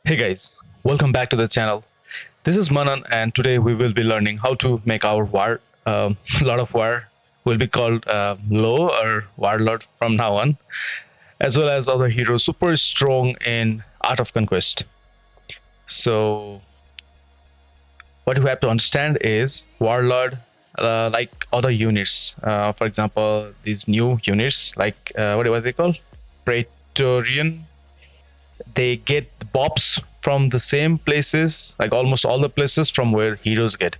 Hey guys, welcome back to the channel. This is Manan, and today we will be learning how to make our war. Lot of war will be called low or warlord from now on, as well as other heroes super strong in Art of Conquest. So what you have to understand is warlord, like other units. For example, these new units, like what are they called? Praetorian. They get bobs from the same places, like almost all the places from where heroes get.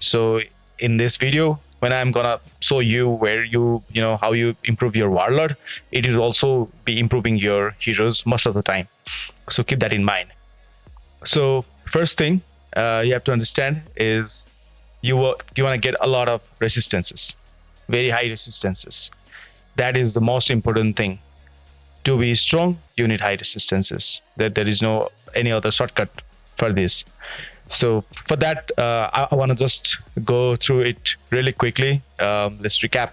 So in this video, when I'm gonna show you where you know how you improve your warlord, it will also be improving your heroes most of the time. So keep that in mind. So first thing you have to understand is you want to get a lot of resistances, very high resistances. That is the most important thing. To be strong, you need high resistances. There is no any other shortcut for this. So for that, I want to just go through it really quickly. Let's recap.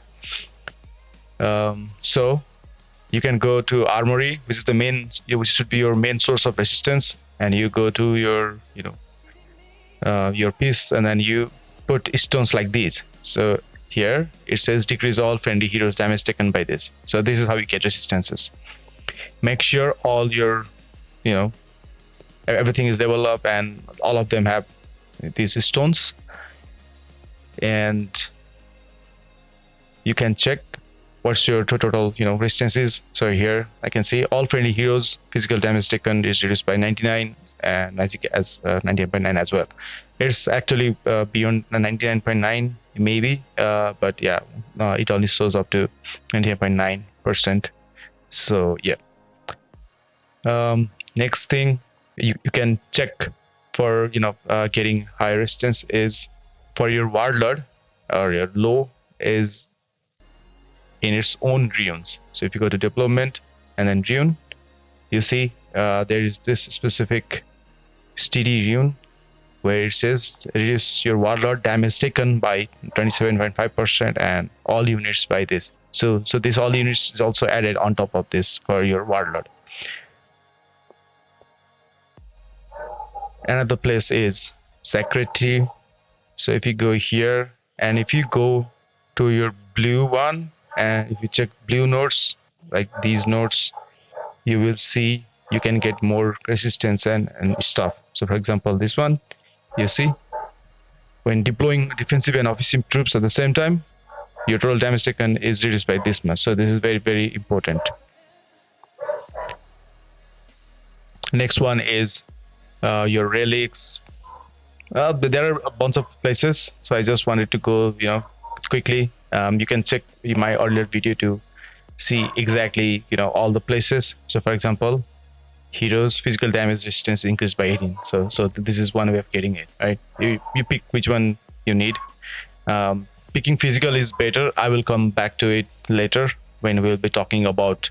So you can go to armory, which is the main, which should be your main source of resistance, and you go to your your piece, and then you put stones like these. So here it says decrease all friendly heroes damage taken by this. So this is how you get resistances. Make sure all your you know everything is developed and all of them have these stones, and you can check what's your total resistance is. So here I can see all friendly heroes physical damage taken is reduced by 99, and as 99.9 as well. It's actually beyond 99.9 maybe, but yeah, it only shows up to 99.9%. So yeah. Next thing you can check for getting high resistance is for your warlord or your low is in its own runes. So if you go to development and then rune, you see there is this specific steady rune where it says reduce your warlord damage taken by 27.5% and all units by this. So this all units is also added on top of this for your warlord. Another place is secretary. So if you go here and if you go to your blue one and if you check blue nodes like these nodes, you will see you can get more resistance and stuff. So for example, this one, you see when deploying defensive and offensive troops at the same time, your total damage taken is reduced by this much. So this is very, very important. Next one is your relics. There are a bunch of places, so I just wanted to go, quickly. You can check my earlier video to see exactly, all the places. So, for example, heroes physical damage resistance increased by 18. So this is one way of getting it, right? You pick which one you need. Picking physical is better. I will come back to it later when we'll be talking about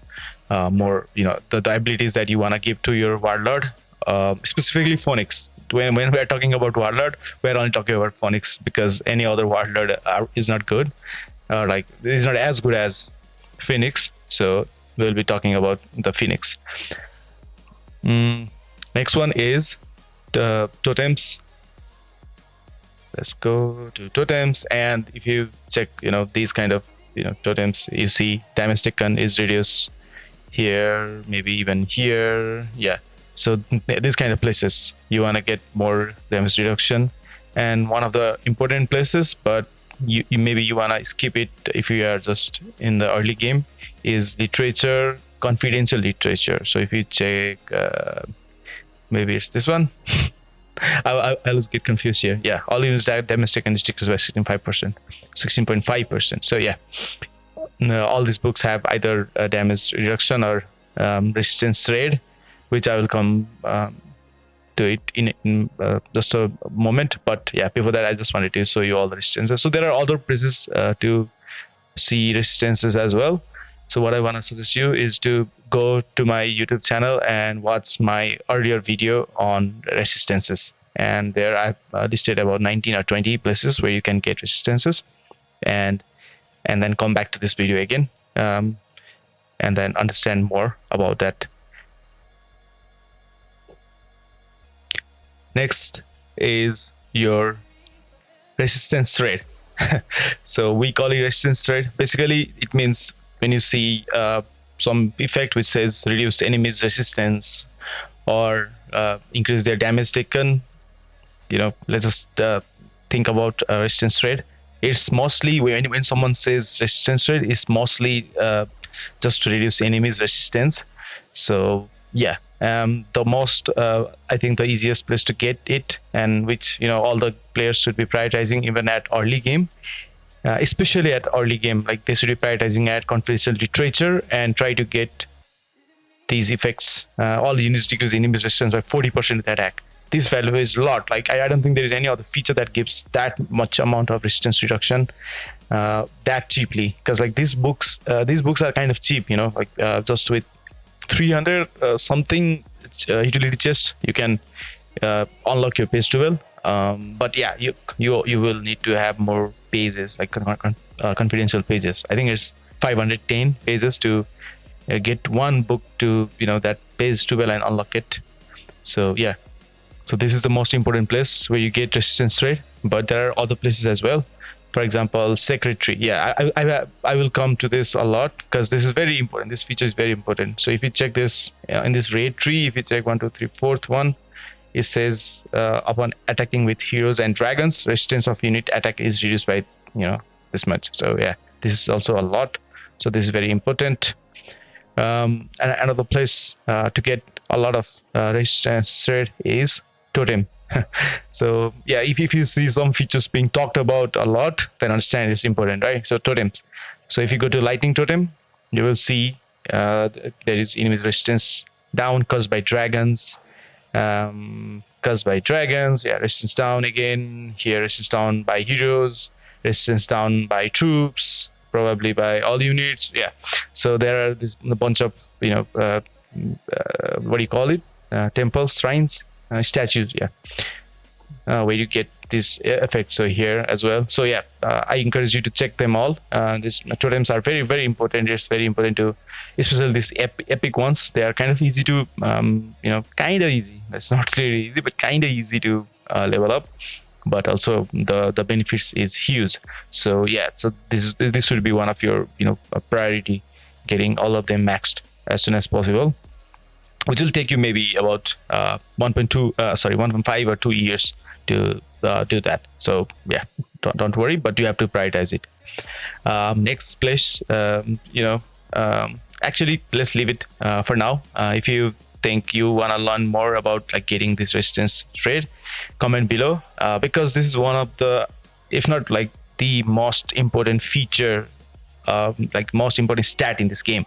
more, the abilities that you want to give to your warlord, specifically Phoenix. When we're talking about warlord, we're only talking about Phoenix because any other warlord is not good, like is not as good as Phoenix. So we'll be talking about the Phoenix. Next one is the totems. Let's go to totems, and if you check these kind of totems, you see damage taken is reduced here, maybe even here. Yeah, so these kind of places you want to get more damage reduction. And one of the important places, but you maybe you want to skip it if you are just in the early game, is literature, confidential literature. So if you check maybe it's this one. I was get confused here. Yeah, all units that damage taken is decreased by 16.5%, 16.5%. So yeah, all these books have either damage reduction or resistance raid, which I will come to it in just a moment. But yeah, before that, I just wanted to show you all the resistances. So there are other places to see resistances as well. So what I want to suggest you is to go to my YouTube channel and watch my earlier video on resistances. And there I've listed about 19 or 20 places where you can get resistances, and then come back to this video again, and then understand more about that. Next is your resistance rate. So we call it resistance rate. Basically, it means when you see some effect which says reduce enemies resistance or increase their damage taken, let's just think about resistance rate. It's mostly when someone says resistance rate, it's mostly just to reduce enemies resistance. So yeah, the most I think the easiest place to get it, and which all the players should be prioritizing even at early game, especially at early game, like they should be prioritizing at confidential literature and try to get these effects. All units decrease enemies resistance by 40% with attack. This value is a lot. Like I don't think there is any other feature that gives that much amount of resistance reduction that cheaply. Because like these books are kind of cheap. Like just with 300 something utility chest, you can unlock your page 12. But yeah, you will need to have more pages, like confidential pages. I think it's 510 pages to get one book to that page 12 and unlock it. So yeah, so this is the most important place where you get resistance rate, but there are other places as well. For example, secretary. Yeah, I will come to this a lot because this is very important. This feature is very important. So if you check this in this raid tree, if you check 1, 2, 3, fourth one, it says upon attacking with heroes and dragons, resistance of unit attack is reduced by this much. So yeah, this is also a lot. So this is very important. And another place to get a lot of resistance rate is totem. So yeah, if you see some features being talked about a lot, then understand it's important, right? So totems. So if you go to lightning totem, you will see there is enemies resistance down caused by dragons. Caused by dragons, yeah, resistance down again. Here resistance down by heroes, resistance down by troops, probably by all units. Yeah, so there are this a bunch of what do you call it? Temples, shrines, statues. Yeah, where you get these effects. So here as well. So yeah, I encourage you to check them all. These totems are very very important. It's very important to, especially these epic ones. They are kind of easy to kind of easy. It's not really easy, but kind of easy to level up. But also the benefits is huge. So yeah, so this should be one of your a priority, getting all of them maxed as soon as possible, which will take you maybe about 1.5 or 2 years to do that. So yeah, don't worry, but you have to prioritize it. Next place, actually, let's leave it for now. If you think you want to learn more about like getting this resistance trade, comment below, because this is one of the, if not like the most important feature, like most important stat in this game.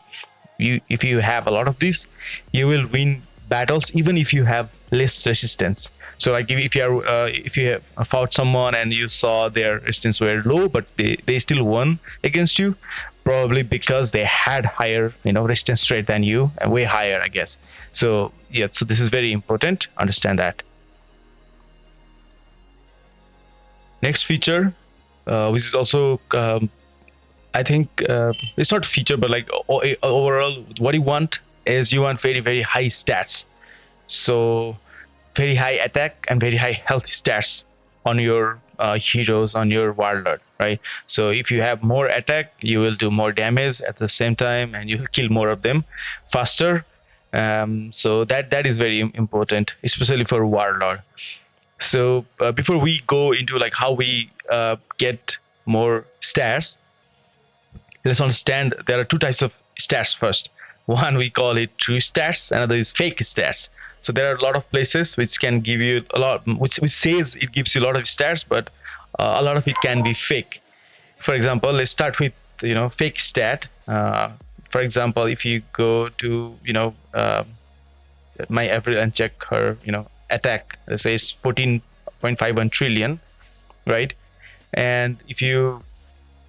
If you have a lot of these, you will win battles even if you have less resistance. So like if you have fought someone and you saw their resistance were low, but they still won against you, probably because they had higher resistance rate than you, and way higher, I guess. So yeah, so this is very important. Understand that. Next feature, which is also I think it's not feature, but like overall, what you want is you want very very high stats. So very high attack and very high health stats on your heroes, on your warlord, right? So if you have more attack, you will do more damage at the same time, and you will kill more of them faster. So that is very important, especially for warlord. So before we go into like how we get more stats, let's understand there are two types of stats first. One, we call it true stats, another is fake stats. So there are a lot of places which can give you a lot, which says it gives you a lot of stats, but a lot of it can be fake. For example, let's start with fake stat. For example, if you go to my April and check her attack, let's say it's 14.51 trillion, right? And if you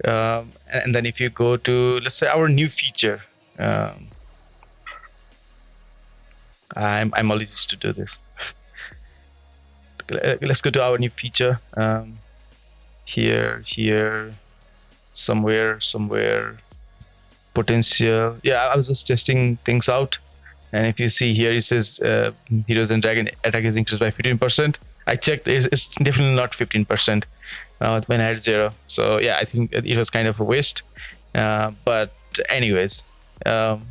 and then if you go to, let's say, our new feature, I'm always used to do this. Let's go to our new feature. Here, somewhere, potential. Yeah, I was just testing things out, and if you see here, it says heroes and dragon attack is increased by 15%. I checked, it's definitely not 15% when I had zero. So yeah, I think it was kind of a waste. But anyways,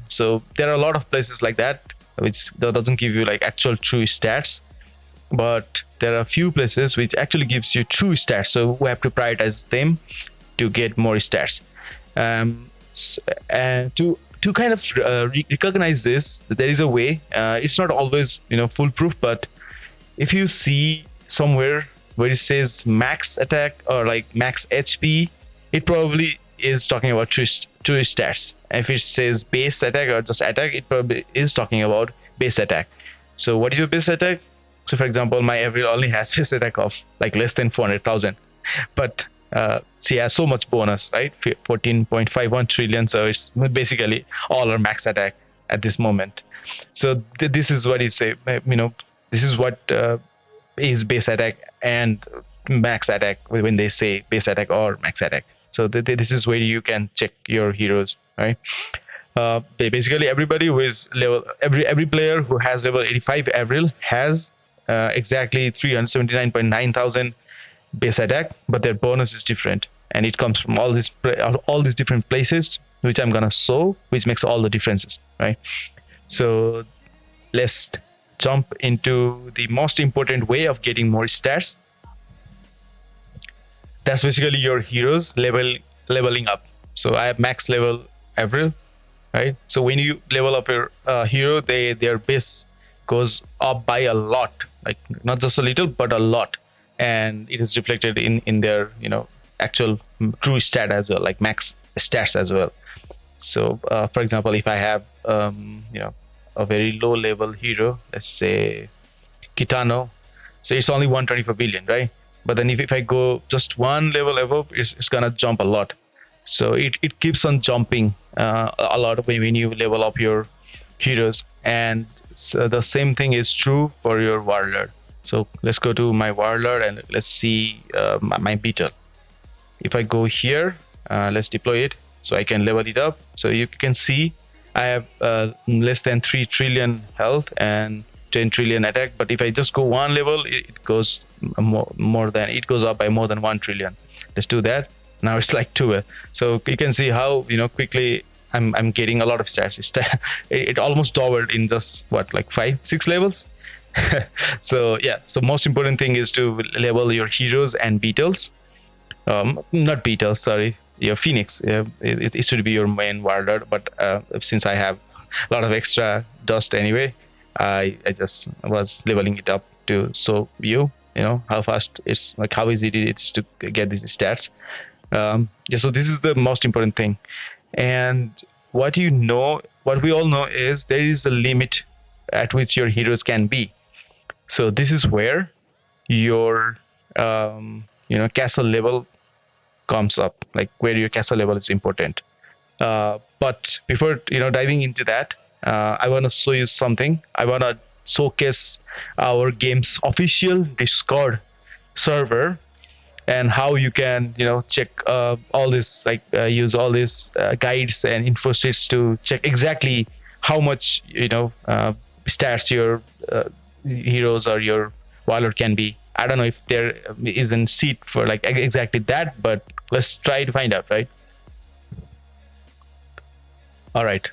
so there are a lot of places like that which doesn't give you like actual true stats, but there are a few places which actually gives you true stats. So we have to prioritize them to get more stats. Um, and to kind of recognize this, there is a way. It's not always foolproof, but if you see somewhere where it says max attack or like max HP, it probably is talking about true stats. If it says base attack or just attack, it probably is talking about base attack. So what is your base attack? So for example, my Avril only has base attack of like less than 400,000, but she has so much bonus, right? 14.51 trillion. So it's basically all our max attack at this moment. So this is what you say. This is what is base attack and max attack when they say base attack or max attack. So this is where you can check your heroes, right? Basically, everybody who is level, every player who has level 85 Avril has exactly 379.9 thousand base attack, but their bonus is different, and it comes from all these different places, which I'm gonna show, which makes all the differences, right? So let's jump into the most important way of getting more stats. That's basically your heroes leveling up. So I have max level Avril, right? So when you level up your hero, their base goes up by a lot, like not just a little but a lot, and it is reflected in their actual true stat as well, like max stats as well. So for example, if I have a very low level hero, let's say Kitano, so it's only 124 billion, right? But then if I go just one level above, it's gonna jump a lot. So it keeps on jumping a lot when you level up your heroes. And so the same thing is true for your warlord. So let's go to my warlord and let's see my beetle. If I go here, let's deploy it so I can level it up. So you can see I have less than 3 trillion health and 10 trillion attack. But if I just go one level, it goes more than, it goes up by more than 1 trillion. Let's do that. Now it's like 2. So you can see how quickly I'm getting a lot of stats. It almost doubled in just what, like 5-6 levels. So yeah, so most important thing is to level your heroes and beetles. Not beetles, sorry, your phoenix. It should be your main warlord, but since I have a lot of extra dust anyway, I just was leveling it up to show you how fast it's, like how easy it is to get these stats. Yeah, so this is the most important thing. And what we all know is there is a limit at which your heroes can be. So this is where your castle level comes up, like where your castle level is important. But before diving into that, I want to show you something. I want to showcase our game's official Discord server and how you can check all this, like use all these guides and info sheets to check exactly how much stats your heroes or your warlord can be. I don't know if there is a sheet for like exactly that, but let's try to find out, right? All right,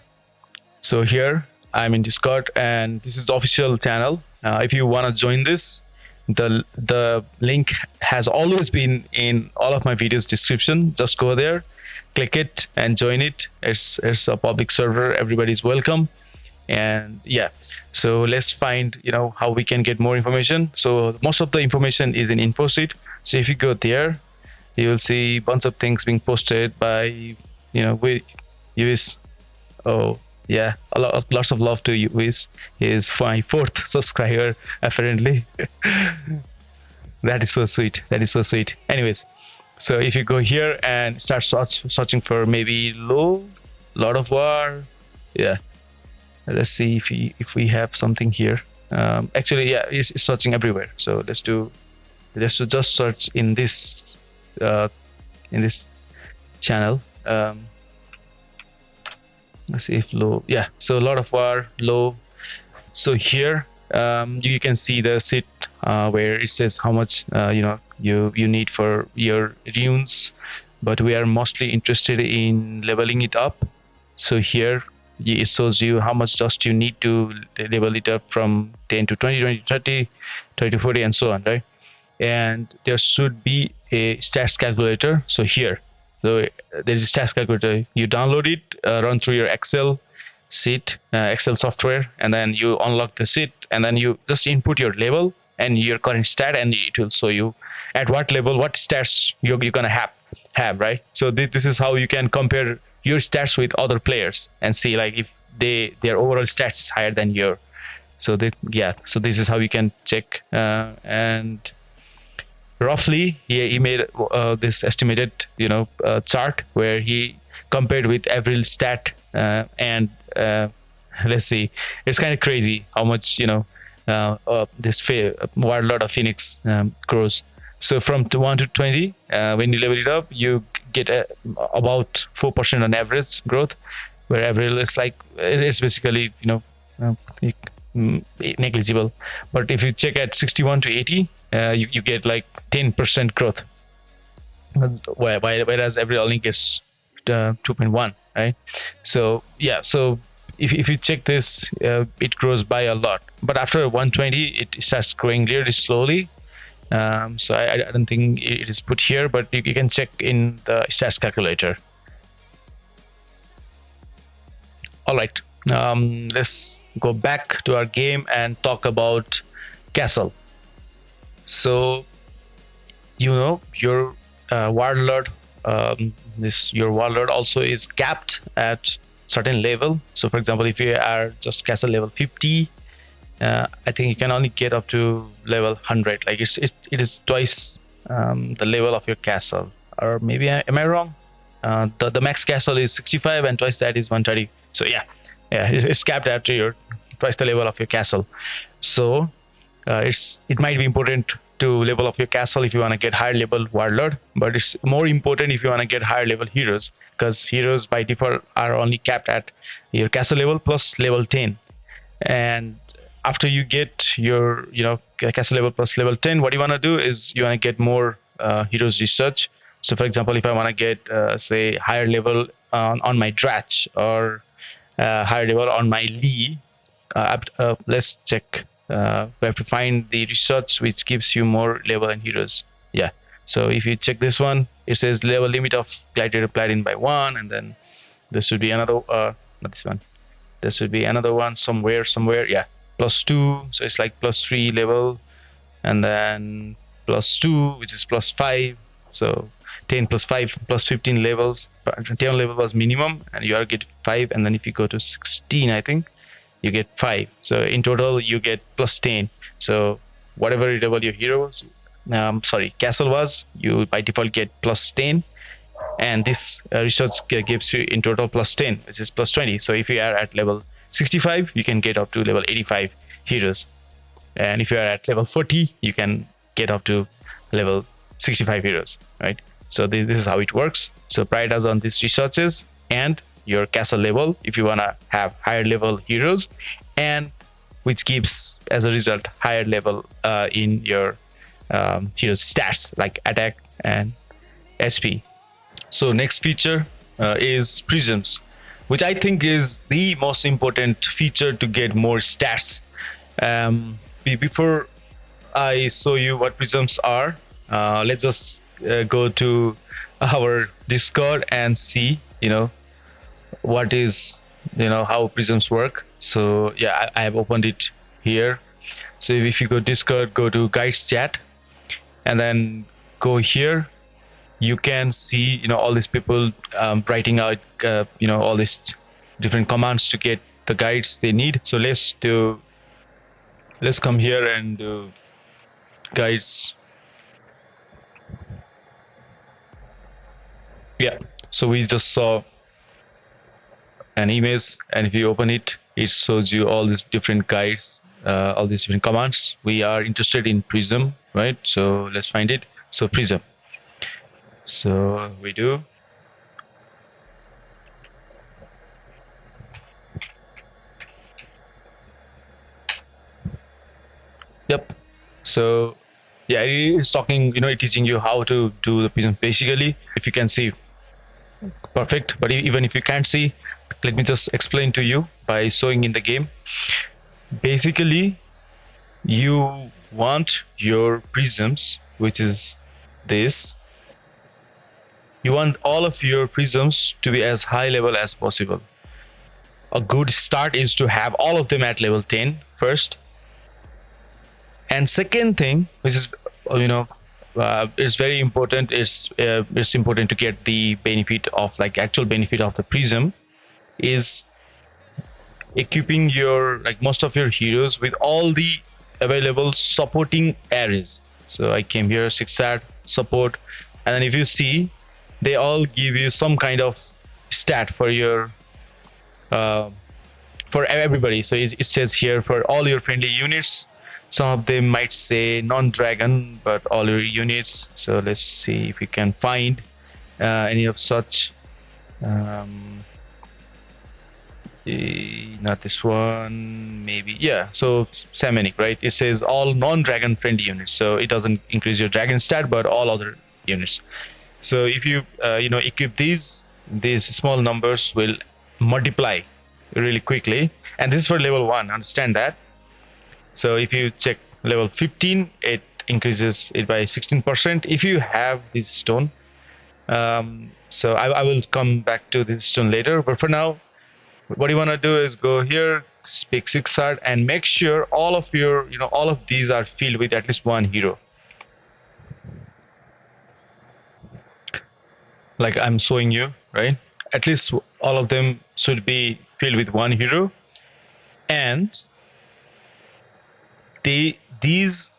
so here I'm in Discord, and this is the official channel. If you want to join this, the link has always been in all of my videos description. Just go there, click it, and join it. It's a public server. Everybody's welcome. And yeah, so let's find how we can get more information. So most of the information is in info sheet. So if you go there, you will see a bunch of things being posted by we use. Oh yeah, lots of love to you. Is my fourth subscriber apparently. That is so sweet. That is so sweet. Anyways, so if you go here and start searching for maybe Lord of War, yeah. Let's see if we have something here. Actually, yeah, it's searching everywhere. So let's just search uh, in this channel. Let's see if low. Yeah, so Lord of War low. So here you can see the sit where it says how much you need for your runes, but we are mostly interested in leveling it up. So here it shows you how much dust you need to level it up from 10 to 20, 20 to 30, 30 to 40, and so on, right? And there should be a stats calculator. So here, so there is a stats calculator. You download it, run through your Excel sheet, Excel software, and then you unlock the sheet, and then you just input your level and your current stat, and it will show you at what level what stats you're gonna have, right? So this is how you can compare your stats with other players and see like if their overall stats is higher than your. So yeah, so this is how you can check, and roughly he made this estimated chart where he compared with every stat, and let's see, it's kind of crazy how much this warlord of phoenix grows. So from 1 to 20, when you level it up, you get about 4% on average growth, where average is like it's basically uh, negligible. But if you check at 61 to 80, you get like 10% growth, whereas every link gets 2.1, right? So yeah, so if you check this, it grows by a lot, but after 120 it starts growing really slowly. So I don't think it is put here, but you can check in the stats calculator. All right, let's go back to our game and talk about castle. So your warlord, this your warlord also is capped at certain level. So for example, if you are just castle level 50, I think you can only get up to level 100. Like it is twice the level of your castle, or maybe am I wrong? The max castle is 65 and twice that is 130. So yeah, yeah, it's capped at your twice the level of your castle. So it might be important to level up your castle if you want to get higher level warlord, but it's more important if you want to get higher level heroes, because heroes by default are only capped at your castle level plus level 10. And after you get your castle level plus level 10, what you want to do is you want to get more heroes research. So for example, if I want to get say higher level on my Dratch, or higher level on my Lee, let's check. We have to find the research which gives you more level and heroes. Yeah. So if you check this one, it says level limit of gladiator platinum by 1, and then there should be another. Not this one. There should be another one somewhere. Yeah, +2. So it's like +3 level, and then +2, which is +5. So 10 plus 5 plus 15 levels. But 10 level was minimum, and you are getting 5. And then if you go to 16, I think you get 5. So in total you get +10. So whatever level your heroes, sorry, castle was, you by default get +10. And this research gives you in total +10, which is +20. So if you are at level 65, you can get up to level 85 heroes, and if you are at level 40, you can get up to level 65 heroes, right? So this is how it works. So prioritize on these researches and your castle level if you want to have higher level heroes, and which gives as a result higher level in your heroes stats like attack and HP. So next feature is prisms, which I think is the most important feature to get more stats. Before I show you what prisms are, let's just go to our Discord and see, what is, how prisms work. So yeah, I have opened it here. So if you go Discord, go to guides chat, and then go here, you can see all these people writing out all these different commands to get the guides they need. So let's come here and do guides. Yeah, so we just saw an image, and if you open it, it shows you all these different guides, all these different commands. We are interested in prism, right? So let's find it. So prism, so we do. Yep. So yeah, it is talking, teaching you how to do the prism. Basically, if you can see, perfect. But even if you can't see, let me just explain to you by showing in the game. Basically, you want your prisms, which is this. You want all of your prisms to be as high level as possible. A good start is to have all of them at level 10 first. And second thing, which is, you know, is very important, is it's important to get the benefit of, like, actual benefit of the prism, is equipping your, like, most of your heroes with all the available supporting arrays. So I came here, 6 support, and then if you see, they all give you some kind of stat for your uh, for everybody. So it says here for all your friendly units. Some of them might say non-dragon, but all your units. So let's see if we can find any of such. Um, Not this one, maybe. Yeah, so Samanic, right? It says all non-dragon friendly units. So it doesn't increase your dragon stat, but all other units. So if you equip these small numbers will multiply really quickly, and this is for level 1, understand that. So if you check level 15, it increases it by 16% if you have this stone. So I will come back to this stone later, but for now, what you want to do is go here, pick 6 art, and make sure all of your, all of these are filled with at least one hero, like I'm showing you, right? At least all of them should be filled with one hero. And these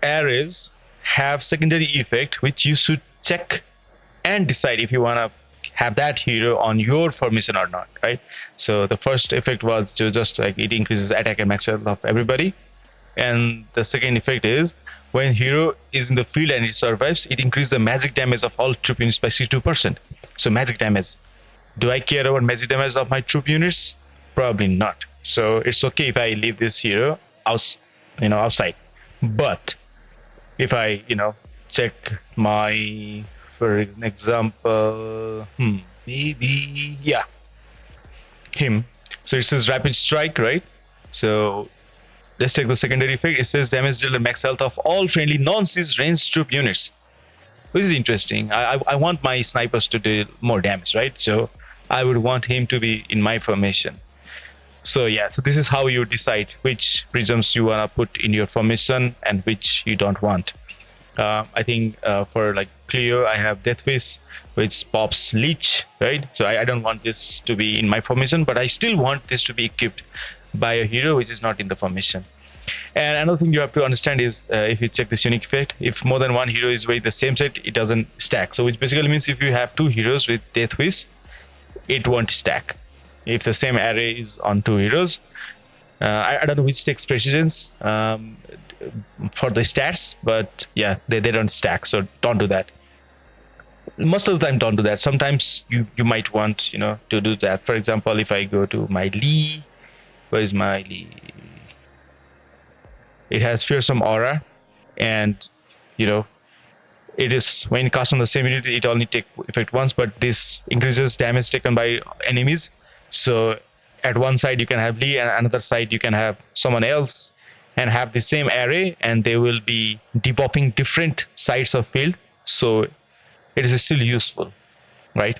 arrays have secondary effect, which you should check and decide if you want to have that hero on your formation or not, right? So the first effect was to just, like, it increases attack and max health of everybody, and the second effect is when hero is in the field and it survives, it increases the magic damage of all troop units by 62%. So magic damage, do I care about magic damage of my troop units? Probably not. So it's okay if I leave this hero outside. But if I, check my, for an example, maybe, yeah, him. So it says rapid strike, right? So let's take the secondary effect. It says damage dealt at max health of all friendly non-siege ranged troop units, which is interesting. I want my snipers to do more damage, right? So I would want him to be in my formation. So yeah, so this is how you decide which prisms you wanna put in your formation and which you don't want. I think for, like, Cleo, I have Deathwish, which pops Leech, right? So I don't want this to be in my formation, but I still want this to be equipped by a hero which is not in the formation. And another thing you have to understand is, if you check this unique effect, if more than one hero is wearing the same set, it doesn't stack. So which basically means if you have two heroes with Deathwish, it won't stack. If the same array is on two heroes, I don't know which takes precedence for the stats, but yeah, they don't stack. So don't do that. Most of the time, don't do that. Sometimes you might want, to do that. For example, if I go to my Lee, where is my Lee? It has fearsome aura, and you know it is, when cast on the same unit, it only take effect once, but this increases damage taken by enemies. So at one side you can have Lee, and another side you can have someone else, and have the same array, and they will be debuffing different sides of field. So it is still useful, right?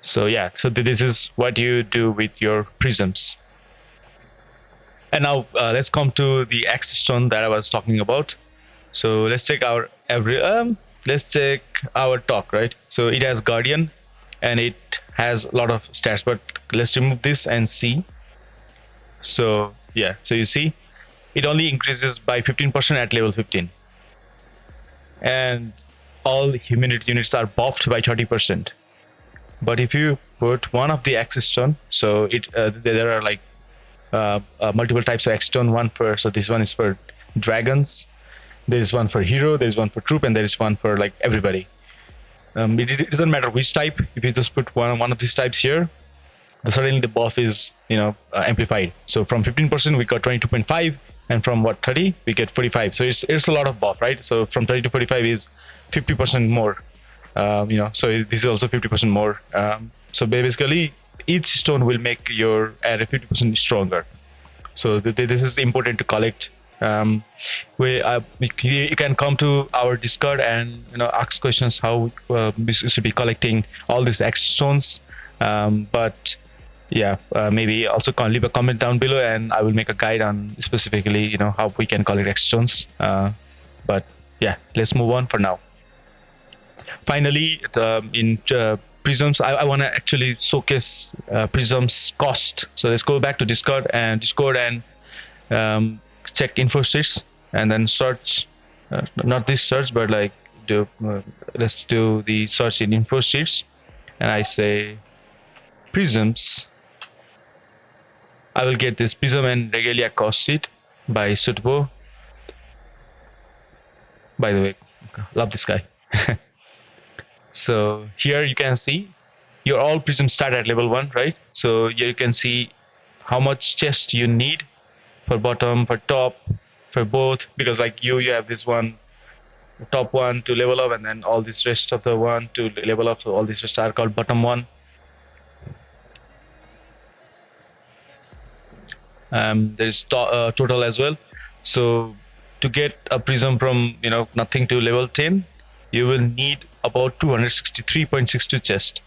So yeah, so this is what you do with your prisms. And now let's come to the X stone that I was talking about. So let's check our let's check our talk, right? So it has Guardian, and it has a lot of stats, but let's remove this and see. So yeah, so you see, it only increases by 15% at level 15, and all humanity units are buffed by 30%. But if you put one of the X stone, so there are, like, multiple types of X stone. One for, so this one is for dragons, there is one for hero, there is one for troop, and there is one for, like, everybody. It doesn't matter which type. If you just put one of these types here, suddenly the buff is amplified. So from 15% we got 22.5, and from what 30 we get 45. So it's a lot of buff, right? So from 30 to 45 is 50% more. So this is also 50% more. So basically, each stone will make your array 50% stronger. So this is important to collect. You can come to our Discord and ask questions how we should be collecting all these X stones. But yeah, maybe also leave a comment down below, and I will make a guide on specifically how we can collect X stones. But yeah, let's move on for now. Finally, in Prisms, I want to actually showcase Prism's cost. So let's go back to Discord and check info sheets and then search. Not this search, but like let's do the search in info sheets, and I say Prisms. I will get this Prism and Regalia cost sheet by Sutbo. By the way, love this guy. So here you can see your all prisms start at level 1, right? So here you can see how much chest you need for bottom, for top, for both, because like you have this one top one to level up, and then all this rest of the one to level up. So all these rest are called bottom one. There's total as well. So to get a prism from nothing to level 10, you will need about 263.62 chest.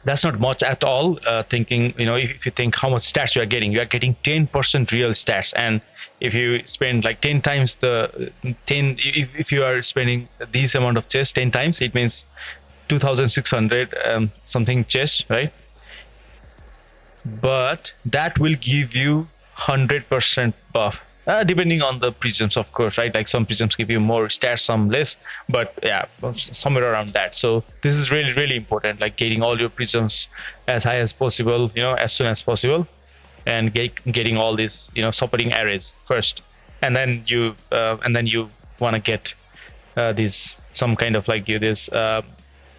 That's not much at all. Thinking, if you think how much stats you are getting 10% real stats. And if you spend like 10 times the 10, if you are spending this amount of chest 10 times, it means 2,600 something chest, right? But that will give you 100% buff. Depending on the prisms, of course, right? Like some prisms give you more stats, some less, but yeah, somewhere around that. So this is really, really important, like getting all your prisms as high as possible, as soon as possible, and getting all these, supporting arrays first, and then you want to get these some kind of like this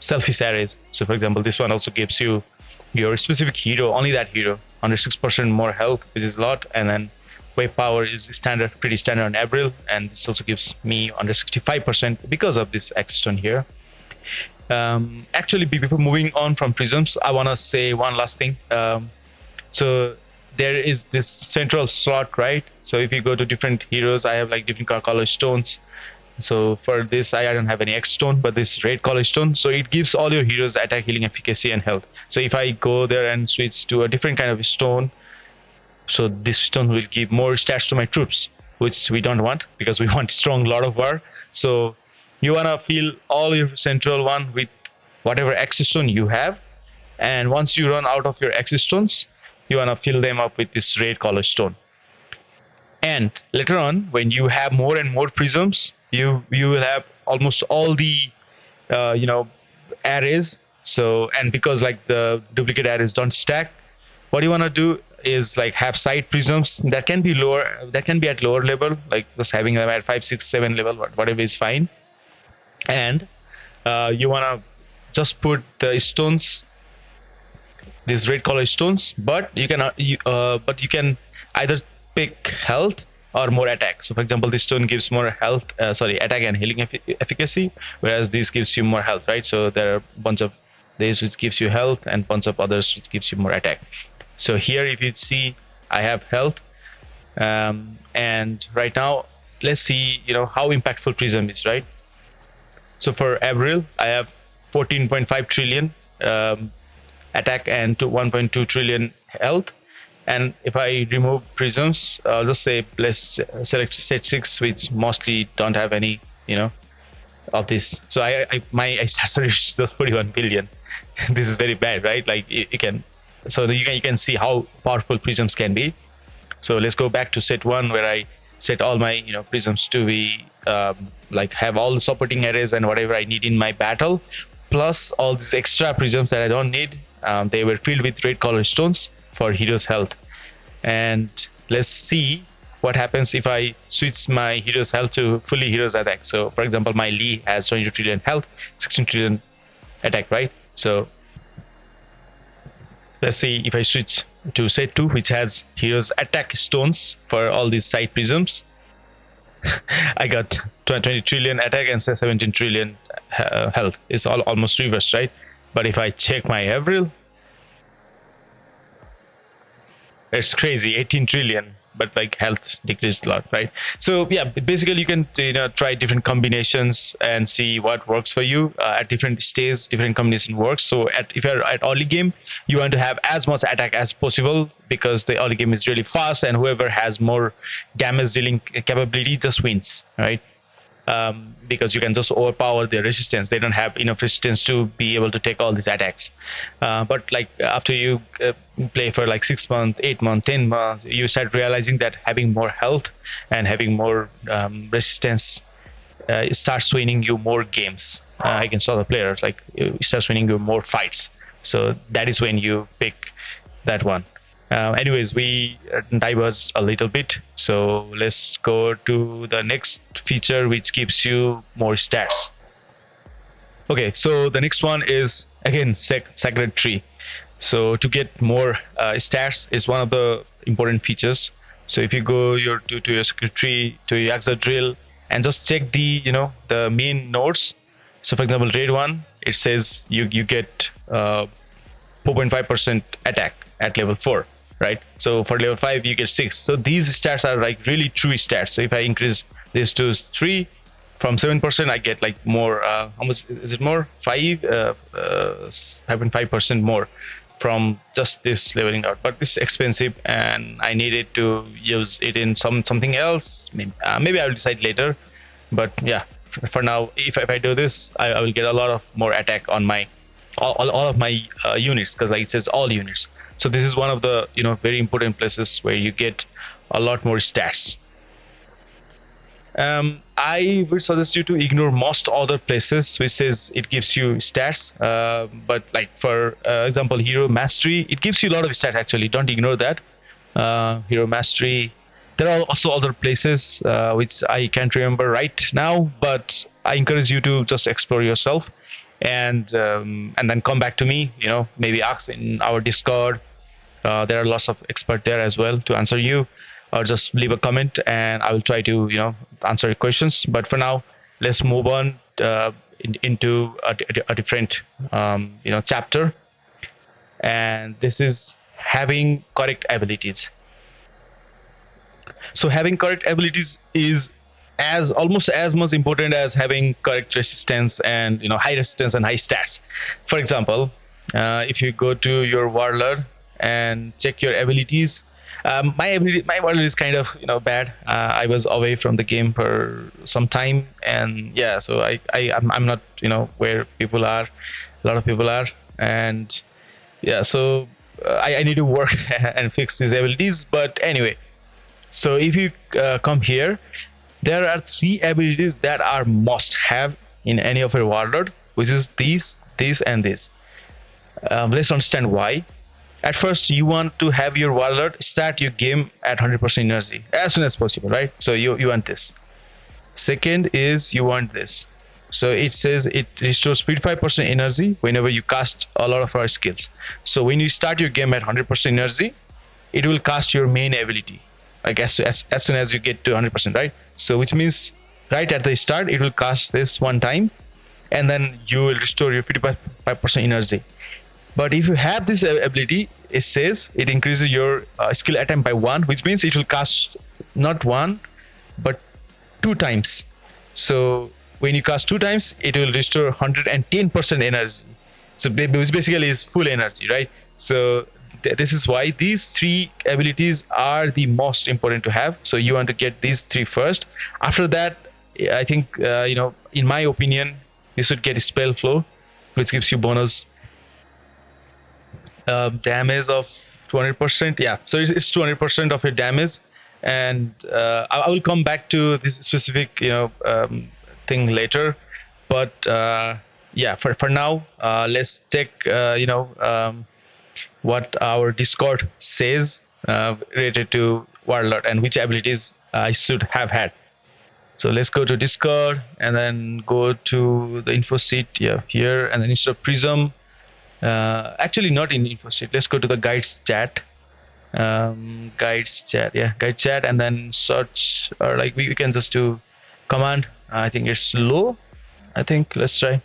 selfish arrays. So for example, this one also gives you your specific hero, only that hero, 106% more health, which is a lot, and then wave power is pretty standard on Avril, and this also gives me under 65% because of this X stone here. Actually, before moving on from prisms, I want to say one last thing. So there is this central slot, right? So if you go to different heroes, I have like different color stones. So for this, I don't have any X stone, but this red color stone. So it gives all your heroes attack, healing, efficacy, and health. So if I go there and switch to a different kind of stone, so this stone will give more stats to my troops, which we don't want because we want strong Lord of War. So you want to fill all your central one with whatever X stone you have. And once you run out of your X stones, you want to fill them up with this red color stone. And later on, when you have more and more prisms, you will have almost all the arrays. So, and because like the duplicate arrays don't stack, what you want to do is like have side prisms that can be at lower level, like just having them at 5, 6, 7 level, whatever is fine. And you want to just put the stones, these red color stones, but you can either pick health or more attack. So for example, this stone gives more health, attack and healing efficacy, whereas this gives you more health, right? So there are a bunch of this which gives you health and bunch of others which gives you more attack. So here, if you see, I have health, and right now, let's see, how impactful Prism is, right? So for Avril, I have 14.5 trillion attack and 1.2 trillion health. And if I remove prisms, I'll just say let's select set 6, which mostly don't have any, of this. So my accessory is just 41 billion. This is very bad, right? Like you can see how powerful prisms can be. So let's go back to set 1, where I set all my prisms to be like have all the supporting arrays and whatever I need in my battle, plus all these extra prisms that I don't need. They were filled with red color stones for heroes health. And let's see what happens if I switch my heroes health to fully heroes attack. So for example, my Lee has 22 trillion health, 16 trillion attack, right? So let's see if I switch to set 2, which has heroes attack stones for all these side prisms. I got 20 trillion attack and 17 trillion health. It's all almost reversed, right? But if I check my Avril, it's crazy, 18 trillion, but like health decreased a lot, right? So yeah, basically you can try different combinations and see what works for you at different stages. Different combination works. So if you're at early game, you want to have as much attack as possible because the early game is really fast, and whoever has more damage dealing capability just wins, right? Because you can just overpower their resistance. They don't have enough resistance to be able to take all these attacks. But like after you play for like 6 months, 8 months, 10 months, you start realizing that having more health and having more resistance it starts winning you more games against other players. Like it starts winning you more fights. So that is when you pick that one. Anyways, we diverged a little bit, so let's go to the next feature, which gives you more stats. Okay, so the next one is again sacred tree. So to get more stats is one of the important features. So if you go to your sacred tree, to your Yaxa drill, and just check the the main nodes. So for example, red one, it says you get 4.5% attack at level 4, right? So for level 5 you get 6. So these stats are like really true stats. So if I increase this to 3 from 7%, I get like more, how much is it more? 5.5% more from just this leveling out. But this is expensive and I needed to use it in something else. Maybe I'll decide later. But yeah, for now, if I do this, I will get a lot of more attack on my all of my units, because like it says all units. So this is one of the very important places where you get a lot more stats. I would suggest you to ignore most other places which says it gives you stats. But like for example, hero mastery, it gives you a lot of stats actually. Don't ignore that. Hero mastery. There are also other places which I can't remember right now, but I encourage you to just explore yourself, and then come back to me. Maybe ask in our Discord. There are lots of experts there as well to answer you, or just leave a comment and I will try to answer your questions. But for now, let's move on into a different chapter, and this is having correct abilities. So having correct abilities is as almost as much important as having correct resistance and high resistance and high stats. For example, if you go to your warlord and check your abilities, my warlord is kind of bad. I was away from the game for some time, and yeah, so I'm not where people are. A lot of people are, and yeah, so I need to work and fix these abilities. But anyway, so if you come here, there are 3 abilities that are must have in any of your warlord, which is these, and this. Let's understand why. At first, you want to have your warlord start your game at 100% energy as soon as possible, right? So you want this. Second is you want this. So it says it restores 55% energy whenever you cast a lot of our skills. So when you start your game at 100% energy, it will cast your main ability, I guess, as soon as you get to 100%, right? So which means right at the start it will cast this one time, and then you will restore your 55% energy. But if you have this ability, it says it increases your skill attempt by 1, which means it will cast not 1 but 2 times. So when you cast 2 times, it will restore 110% energy. So which basically is full energy, right? So this is why these 3 abilities are the most important to have. So you want to get these 3 first. After that, I think in my opinion, you should get spell flow, which gives you bonus damage of 200%. Yeah, so it's 200% of your damage, and I will come back to this specific thing later. But yeah, for now, let's check what our Discord says related to warlord and which abilities I should have had. So let's go to Discord and then go to the info sheet, yeah, here, and then instead of Prism, actually not in info sheet, let's go to the guides chat. Guides chat, yeah, guide chat, and then search, or like we can just do command. I think it's low. I think let's try.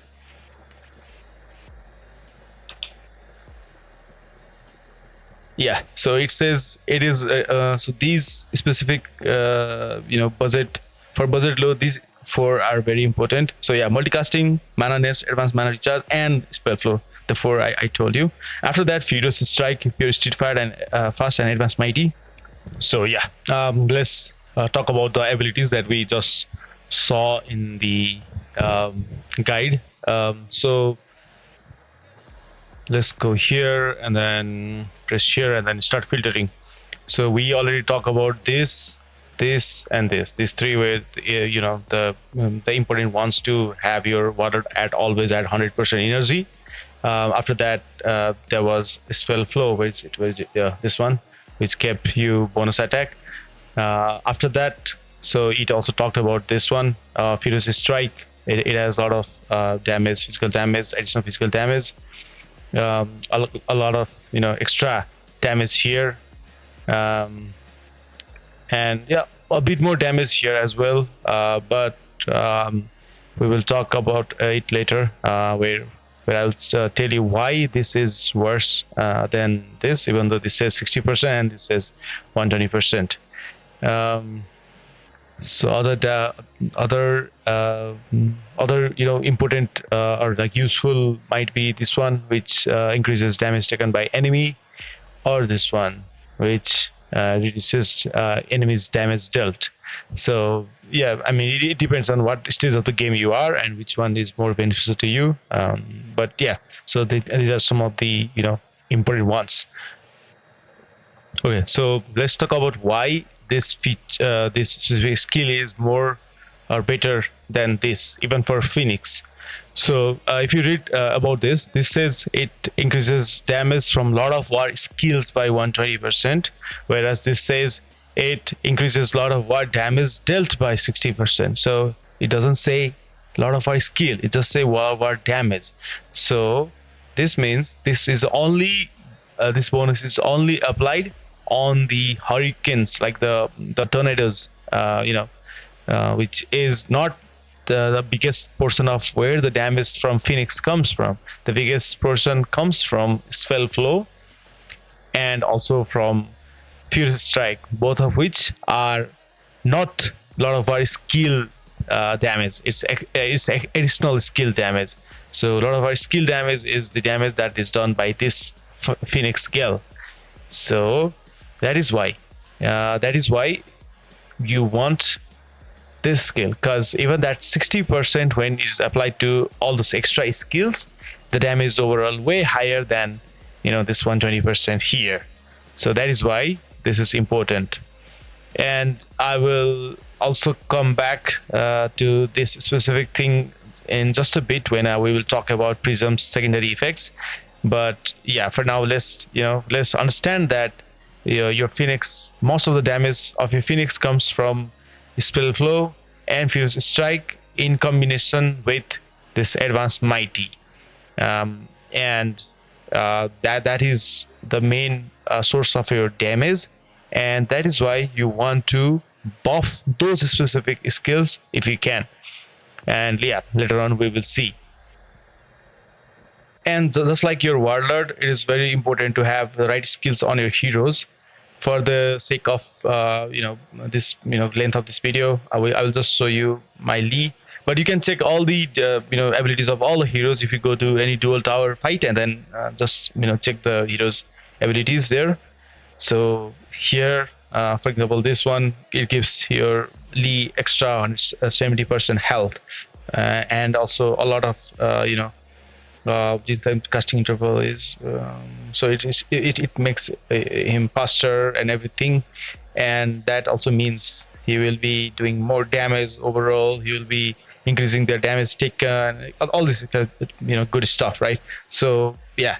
Yeah, so it says it is so these specific budget, for budget low, these four are very important. So yeah, multicasting, mana nest, advanced mana recharge, and spell flow, the four I told you. After that, furious strike, pure street fire, and fast and advanced mighty. So yeah, let's talk about the abilities that we just saw in the guide. So let's go here and then press here and then start filtering. So we already talked about this, and this. These three were, the important ones to have your water at always at 100% energy. After that, there was spell flow, which it was this one, which kept you bonus attack. After that, so it also talked about this one, Furious Strike. It has a lot of damage, physical damage, additional physical damage, a lot of extra damage here, um, and yeah, a bit more damage here as well. But we will talk about it later, where I'll tell you why this is worse than this, even though this says 60% and this says 120%. Um, so other important or like useful might be this one, which increases damage taken by enemy, or this one, which reduces enemies damage dealt. So yeah, I mean it depends on what stage of the game you are and which one is more beneficial to you. But yeah, so these are some of the important ones. Okay, so let's talk about why this specific skill is more or better than this, even for Phoenix. So if you read about this says it increases damage from Lord of War skills by 120%, whereas this says it increases Lord of War damage dealt by 60%. So it doesn't say Lord of War skill; it just say Lord of War damage. So this means this bonus is only applied on the hurricanes, like the tornadoes, which is not the biggest portion of where the damage from Phoenix comes from. The biggest portion comes from spell flow and also from Furious Strike, both of which are not a lot of our skill damage. It's additional skill damage. So a lot of our skill damage is the damage that is done by this Phoenix Gale. So that is why you want this skill, because even that 60%, when it is applied to all those extra skills, the damage is overall way higher than this 120% here. So that is why this is important. And I will also come back to this specific thing in just a bit when we will talk about Prism's secondary effects. But yeah, for now, let's understand that your Phoenix, most of the damage of your Phoenix comes from spell flow and fuse strike in combination with this advanced mighty, and that is the main source of your damage, and that is why you want to buff those specific skills if you can. And yeah, later on we will see. And just like your warlord, it is very important to have the right skills on your heroes. For the sake of this length of this video, I will just show you my Lee. But you can check all the abilities of all the heroes if you go to any dual tower fight, and then just check the heroes abilities there. So here, for example, this one, it gives your Lee extra 70% health, and also a lot of the time casting interval is, so it makes him faster and everything, and that also means he will be doing more damage overall. He will be increasing their damage taken, all this good stuff, right? So yeah,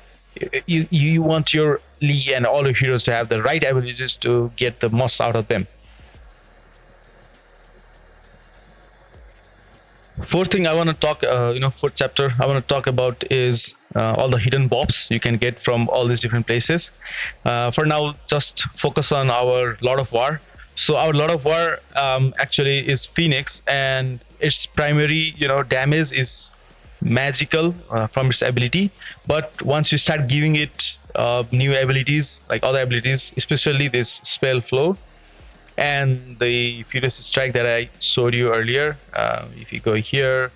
you want your Lee and all your heroes to have the right abilities to get the most out of them. Fourth thing I want to talk, fourth chapter I want to talk about is all the hidden buffs you can get from all these different places. For now, just focus on our Lord of War. So our Lord of War actually is Phoenix, and its primary, damage is magical from its ability. But once you start giving it new abilities, like other abilities, especially this spell flow and the Furious Strike that I showed you earlier, if you go here,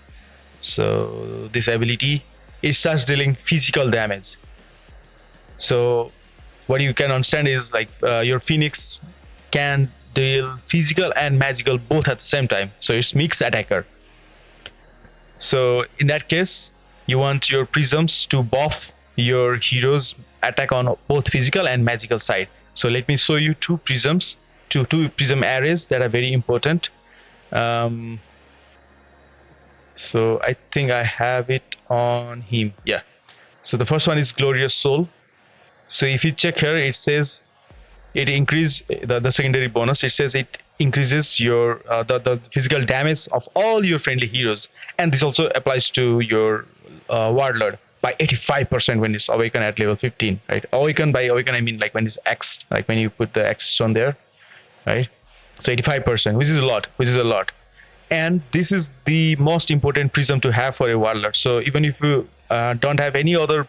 so this ability, it starts dealing physical damage. So what you can understand is like your Phoenix can deal physical and magical both at the same time. So it's mixed attacker. So in that case, you want your prisms to buff your heroes attack on both physical and magical side. So let me show you two prisms, two prism arrays that are very important. Um, so I think I have it on him. Yeah. So the first one is Glorious Soul. So if you check here, it says it increase the secondary bonus. It says it increases your the physical damage of all your friendly heroes, and this also applies to your warlord by 85% when it's awakened at level 15. Right? Awakened, by awaken I mean like when it's X, like when you put the X on there, right? So 85%, which is a lot, and this is the most important prism to have for a warlord. So even if you don't have any other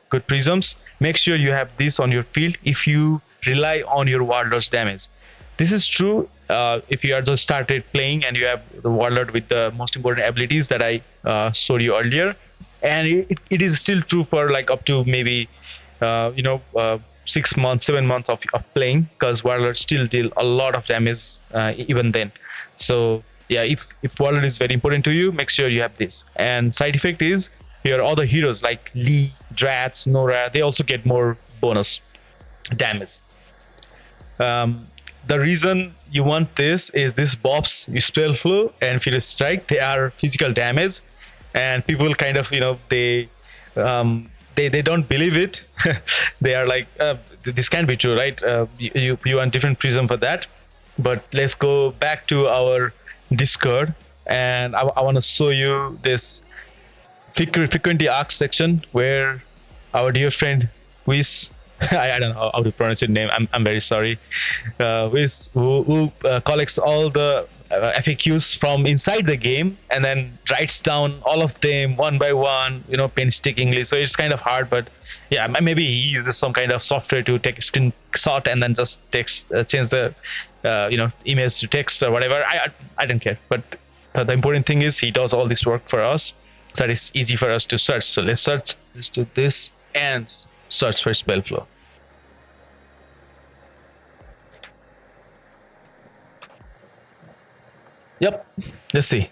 good prisms, make sure you have this on your field if you rely on your warlord's damage. This is true if you are just started playing and you have the warlord with the most important abilities that I showed you earlier, and it is still true for like up to maybe 6 months, 7 months of playing, because warlords still deal a lot of damage even then. So yeah, if warlord is very important to you, make sure you have this. And side effect is your other heroes like Lee, Drats, Nora, they also get more bonus damage. The reason you want this is this buffs spell flow and furious strike. They are physical damage, and people kind of they don't believe it. They are like, this can't be true, right? You want different prism for that. But let's go back to our Discord, and I want to show you this frequently asked section where our dear friend Wiz, I don't know how to pronounce your name. I'm very sorry. Wiz, who collects all the FAQs from inside the game and then writes down all of them one by one, painstakingly. So it's kind of hard, but yeah, maybe he uses some kind of software to take a screenshot and then just change the image to text or whatever. I don't care, but the important thing is he does all this work for us, so that it's easy for us to search. So let's search. Let's do this and search for spell flow. Yep, let's see.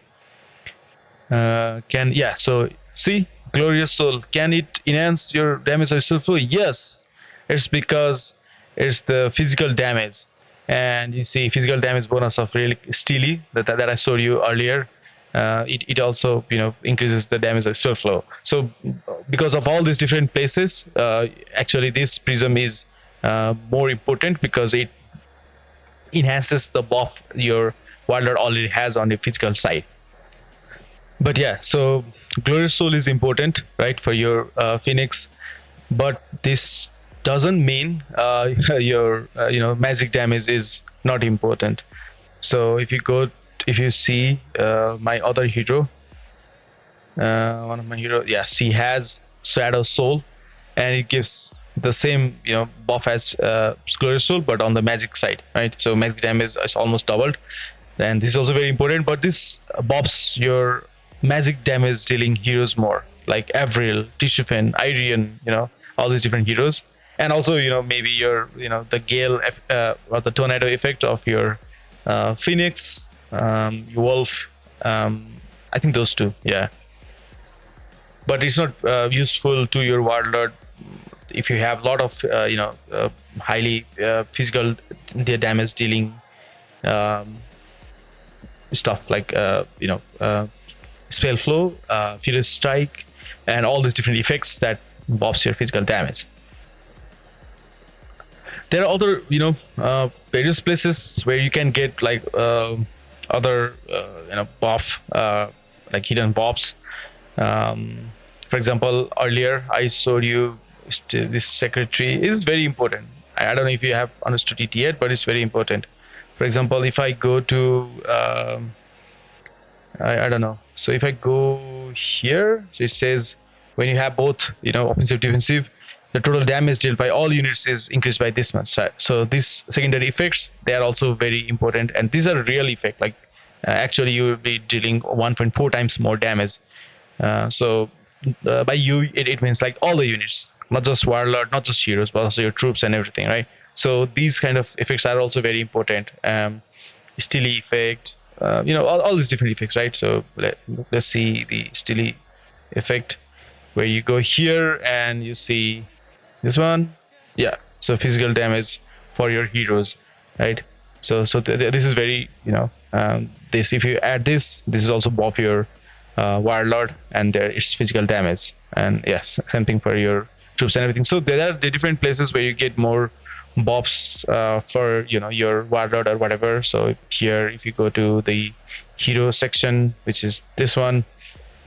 So see, Glorious Soul, can it enhance your damage or spell flow? Yes, it's because it's the physical damage, and you see physical damage bonus of really Steely that I showed you earlier. It also increases the damage of spell flow. So because of all these different places, actually this prism is more important because it enhances the buff your warlord already has on the physical side. But yeah, so Glorious Soul is important, right, for your Phoenix, but this doesn't mean your magic damage is not important. So if you see my other hero, one of my hero, yes, he has Shadow Soul, and it gives the same buff as Glorious Soul, but on the magic side, right? So magic damage is almost doubled, and this is also very important. But this buffs your magic damage dealing heroes more, like Avril, Tishufen, Irian, all these different heroes, and also maybe your the gale or the tornado effect of your Phoenix, Wolf. I think those two, yeah. But it's not useful to your warlord if you have a lot of highly physical damage dealing stuff like spell flow, furious strike, and all these different effects that buffs your physical damage. There are other various places where you can get like other buff like hidden buffs. For example, earlier I showed you this secretary is very important. I don't know if you have understood it yet, but it's very important. For example, if I go to I don't know. So if I go here, so it says when you have both, offensive defensive, the total damage dealt by all units is increased by this much. So these secondary effects, they are also very important, and these are real effect. Like actually, you will be dealing 1.4 times more damage. So by you, it means like all the units, not just warlord, not just heroes, but also your troops and everything, right? So these kind of effects are also very important. Steely effect, all these different effects, right? So let's see the steely effect where you go here and you see this one. Yeah, so physical damage for your heroes, right? So this is very, this, if you add this is also buff your warlord, and there it's physical damage, and yes, same thing for your troops and everything. So there are the different places where you get more buffs for your warlord or whatever. So here, if you go to the hero section, which is this one,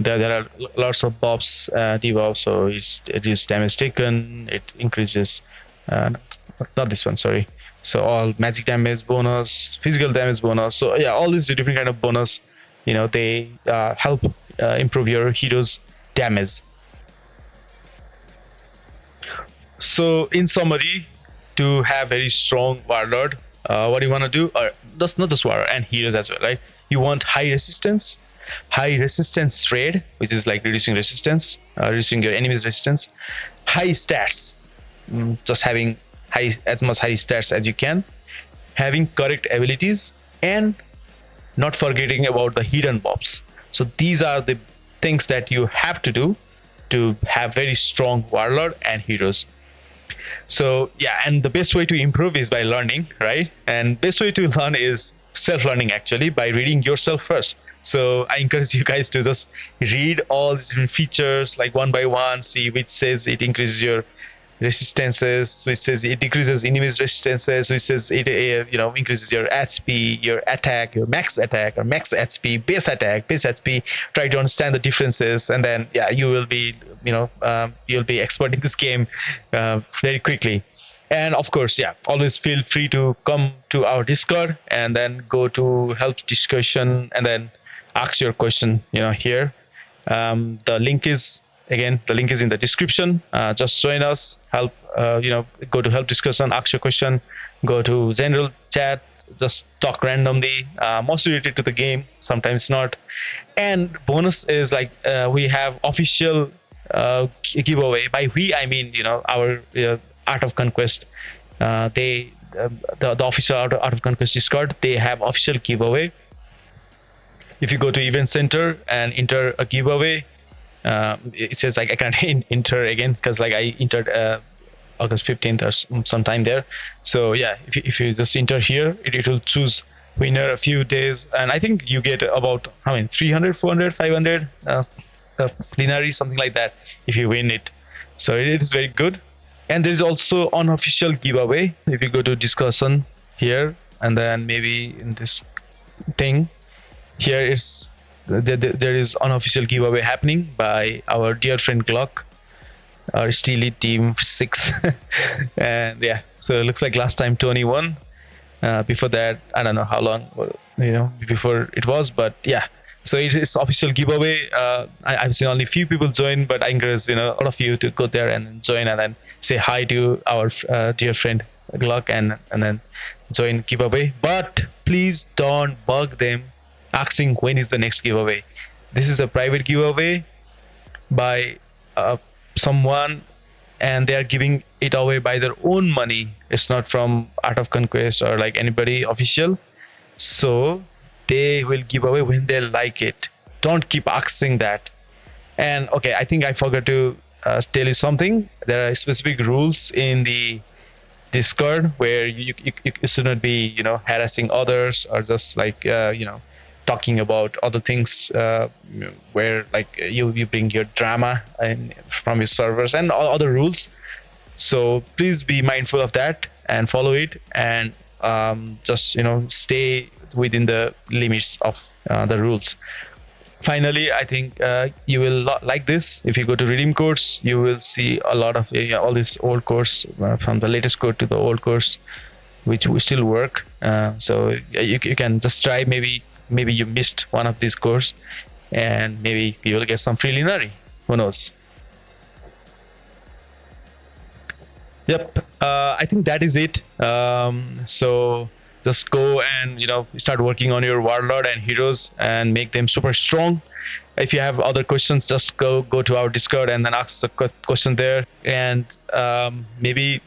there are lots of buffs, debuffs. So it is damage taken, it increases, not this one, sorry. So all magic damage bonus, physical damage bonus. So yeah, all these different kind of bonus, they help improve your hero's damage. So in summary, to have very strong warlord, what you want to do, or that's not just warlord and heroes as well, right? You want high resistance raid, which is like reducing resistance, reducing your enemy's resistance, high stats, just having as much high stats as you can, having correct abilities, and not forgetting about the hidden buffs. So these are the things that you have to do to have very strong warlord and heroes. So yeah, and the best way to improve is by learning, right? And best way to learn is self-learning, actually, by reading yourself first. So I encourage you guys to just read all these different features like one by one, see which says it increases your resistances, which says it decreases enemies resistances, which says it increases your HP, your attack, your max attack, or max HP, base attack, base HP. Try to understand the differences, and then yeah, you will be you'll be expert in this game very quickly. And of course, yeah, always feel free to come to our Discord and then go to help discussion and then ask your question here. The link is in the description. Just join us, help, go to help discussion, ask your question, go to general chat, just talk randomly, mostly related to the game, sometimes not. And bonus is like we have official giveaway. By we, I mean, our Art of Conquest. They the official Art of Conquest Discord, they have official giveaway. If you go to event center and enter a giveaway, it says like I can't enter again because like I entered August 15th or sometime there. So yeah, if you just enter here, it will choose winner a few days, and I think you get about 300, 400, 500 plenary, something like that, if you win it. So it is very good. And there's also unofficial giveaway. If you go to discussion here, and then maybe in this thing, here is there is unofficial giveaway happening by our dear friend Glock, our Steely Team 6. And yeah, so it looks like last time Tony won. Before that, I don't know how long before it was, but yeah. So it is official giveaway. I've seen only few people join, but I encourage all of you to go there and join, and then say hi to our dear friend Glock, and then join giveaway. But please don't bug them asking when is the next giveaway. This is a private giveaway by someone, and they are giving it away by their own money. It's not from Art of Conquest or like anybody official. So they will give away when they like it. Don't keep asking that. And okay, I think I forgot to tell you something. There are specific rules in the Discord where you should not be harassing others, or just like talking about other things where like you bring your drama and from your servers and all other rules. So please be mindful of that and follow it, and just stay within the limits of the rules. Finally, I think you will like this. If you go to redeem course, you will see a lot of all this old course, from the latest code to the old course, which will still work. So yeah, you can just try. Maybe you missed one of these course, and maybe you will get some free Linari. Who knows? Yep. I think that is it. So just go and start working on your warlord and heroes and make them super strong. If you have other questions, just go to our Discord and then ask the question there, and maybe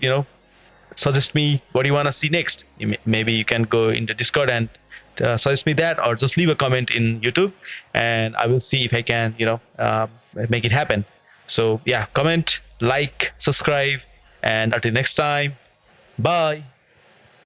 suggest me what you want to see next. Maybe you can go in the Discord and suggest me that, or just leave a comment in YouTube, and I will see if I can make it happen. So yeah, comment, like, subscribe, and until next time, bye.